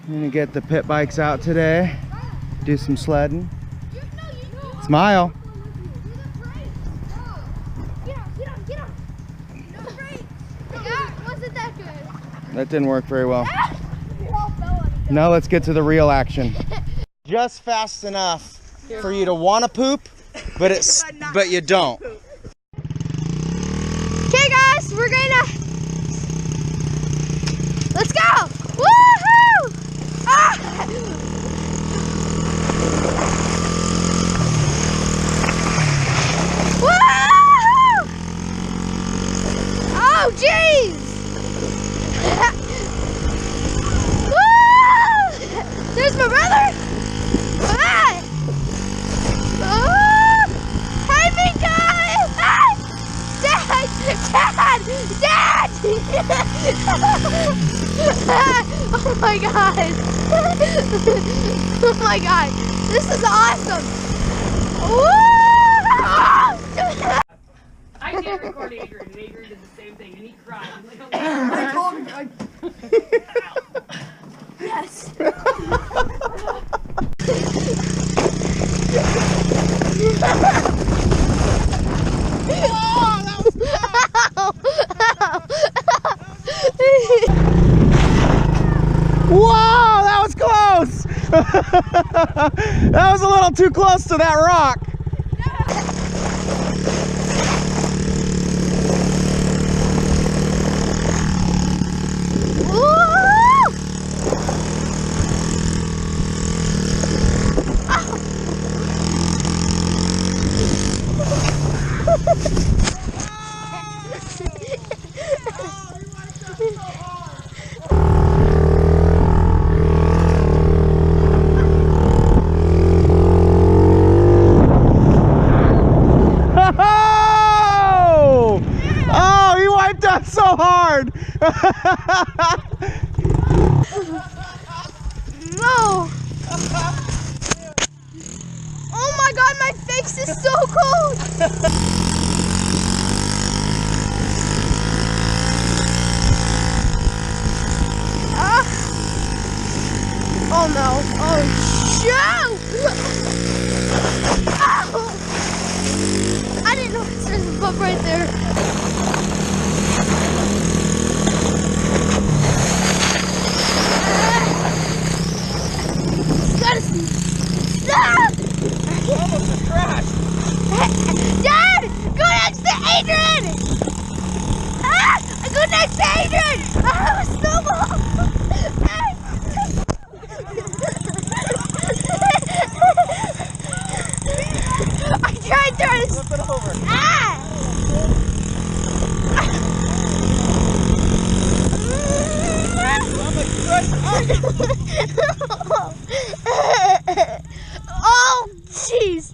I'm gonna get the pit bikes out today, do some sledding. Smile. That didn't work very well. Now let's get to the real action. Just fast enough for you to want to poop, but you don't. Okay guys, we're gonna, let's go! Woohoo! Ah! Woohoo! Oh jeez! Woo! There's my brother! Ah! Oh! Hey Mika! Ah! Dad! Dad! Oh my god! Oh my god! This is awesome! Woo! I did record Adrian, and Adrian did the same thing, and he cried. I'm like, oh, I told him. Yes. Whoa, that was close! That was a little too close to that rock. So hard! No! Oh my god, my face is so cold! Oh no! Oh shoot! Oh. I didn't know there's a bump right there. Almost crashed. Dad! Go next to Adrian! Ah! Go next to Adrian! I have a snowball! I tried trying to flip it over. Ah! Oh, jeez.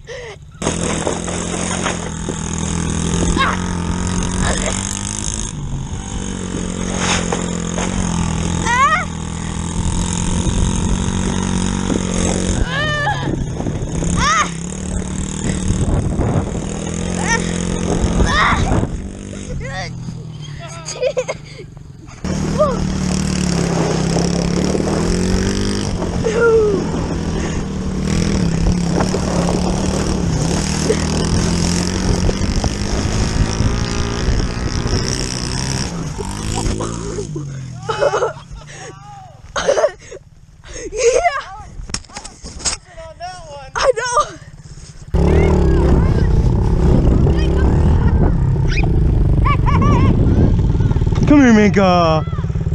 Come here, Minka.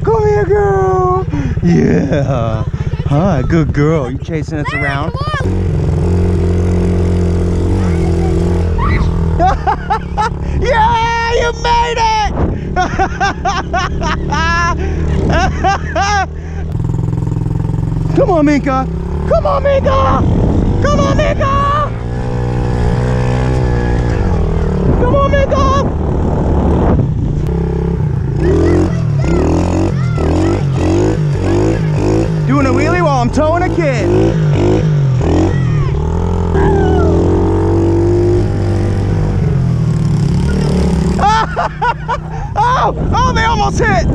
Come here, girl. Yeah. Hi, good girl. You chasing us around? Yeah, you made it! Come on, Minka. Come on, Minka. Come on, Minka. Come on, Minka. Doing a wheelie while I'm towing a kid. Oh, they almost hit.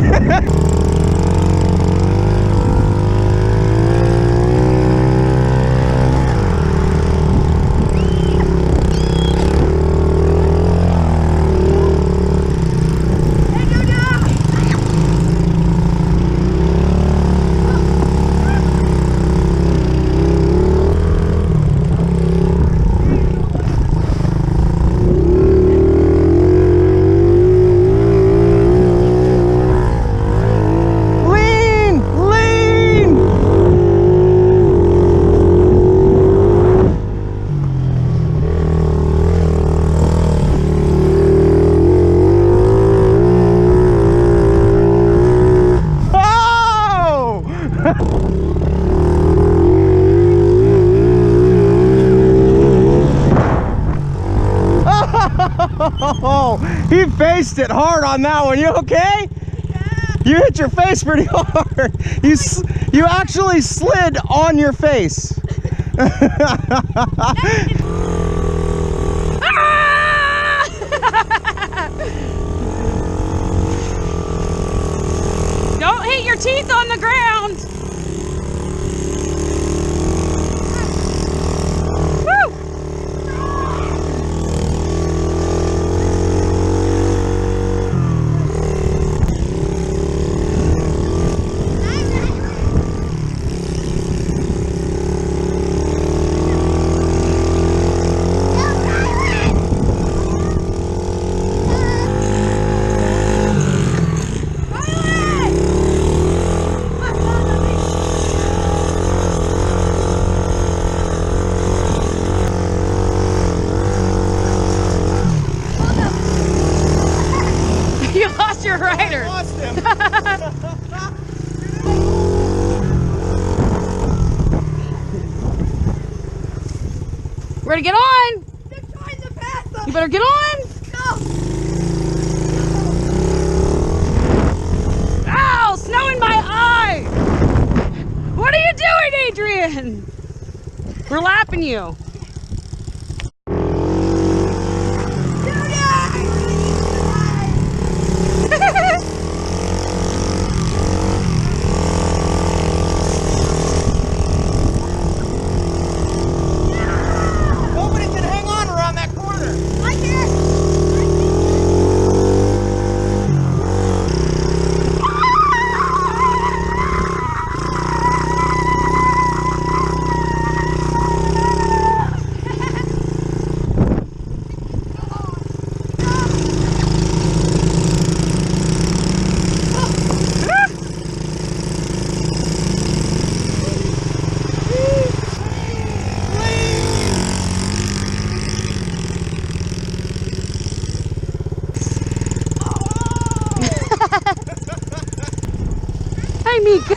Oh, he faced it hard on that one. You okay? Yeah. You hit your face pretty hard. You actually slid on your face. Don't hit your teeth on the ground. Woo! You lost your rider. I lost him. We're gonna get on. They're trying to pass us. You better get on. No. Ow! Snow in my eye. What are you doing, Adrian? We're lapping you. Nobody can hang on around that corner. I can't. Hi, Mika.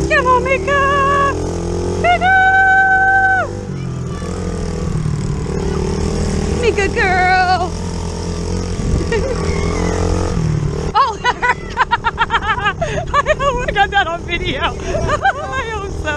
Come on, Mika. Mika. Mika girl. Oh, I hope I got that on video. I hope so.